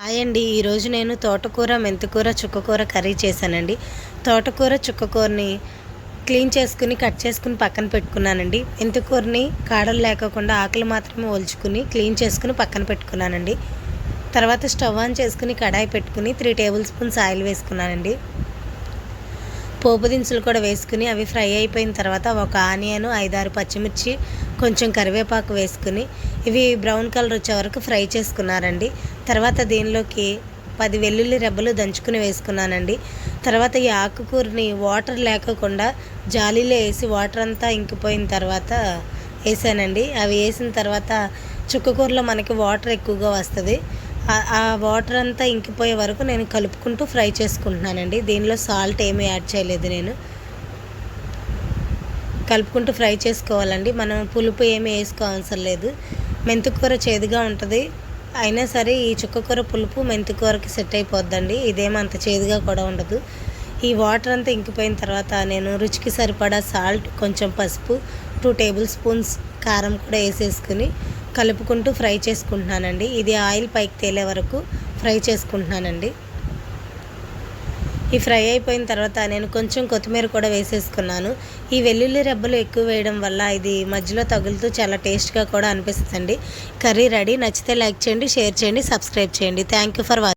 Hi అండి. ఈరోజు నేను తోటకూర, మెంతికూర, చుక్కకూర కర్రీ చేశానండి. తోటకూర, చుక్కకూరని క్లీన్ చేసుకుని, కట్ చేసుకుని పక్కన పెట్టుకున్నానండి. మెంతికూరని కాడలు లేకోకుండా ఆకులు మాత్రమే ఒలుచుకుని క్లీన్ చేసుకుని పక్కన పెట్టుకున్నానండి. తర్వాత స్టవ్ ఆన్ చేసుకుని కడాయి పెట్టుకుని 3 టేబుల్ స్పూన్స్ ఆయిల్ వేసుకున్నానండి. పోపు దినుసులు కూడా వేసుకుని అవి ఫ్రై అయిపోయిన తర్వాత ఒక ఆనియన్, 5-6 పచ్చిమిర్చి, కొంచెం కరివేపాకు వేసుకుని ఇవి బ్రౌన్ కలర్ వచ్చే వరకు ఫ్రై చేసుకున్నారండి. తర్వాత దీనిలోకి 10 వెల్లుల్లి రెబ్బలు దంచుకుని వేసుకున్నానండి. తర్వాత ఈ ఆకుకూరని వాటర్ లేకోకుండా జాలీలో వేసి వాటర్ అంతా ఇంకిపోయిన తర్వాత వేసానండి. అవి వేసిన తర్వాత చుక్కకూరలో మనకి వాటర్ ఎక్కువగా వస్తుంది. ఆ వాటర్ అంతా ఇంకిపోయే వరకు నేను కలుపుకుంటూ ఫ్రై చేసుకుంటున్నానండి. దీనిలో సాల్ట్ ఏమీ యాడ్ చేయలేదు. నేను కలుపుకుంటూ ఫ్రై చేసుకోవాలండి. మనం పులుపు ఏమీ వేసుకోవసరం లేదు. మెంతికూర చేదుగా ఉంటుంది, అయినా సరే ఈ చుక్కకూర పులుపు మెంతికూరకి సెట్ అయిపోద్దండి. ఇదేమంత చేదుగా కూడా ఉండదు. ఈ వాటర్ అంతా ఇంకిపోయిన తర్వాత నేను రుచికి సరిపడా సాల్ట్, కొంచెం పసుపు, 2 టేబుల్ స్పూన్స్ కారం కూడా వేసేసుకుని కలుపుకుంటూ ఫ్రై చేసుకుంటున్నానండి. ఇది ఆయిల్ పైకి తేలే వరకు ఫ్రై చేసుకుంటున్నానండి. ఈ ఫ్రై అయిపోయిన తర్వాత నేను కొంచెం కొత్తిమీర కూడా వేసేసుకున్నాను. ఈ వెల్లుల్లి రెబ్బలు ఎక్కువ వేయడం వల్ల ఇది మధ్యలో తగులుతూ చాలా టేస్ట్గా కూడా అనిపిస్తుందండి. Curry ready. నచ్చితే లైక్ చేయండి, షేర్ చేయండి, సబ్స్క్రైబ్ చేయండి. Thank you for watching.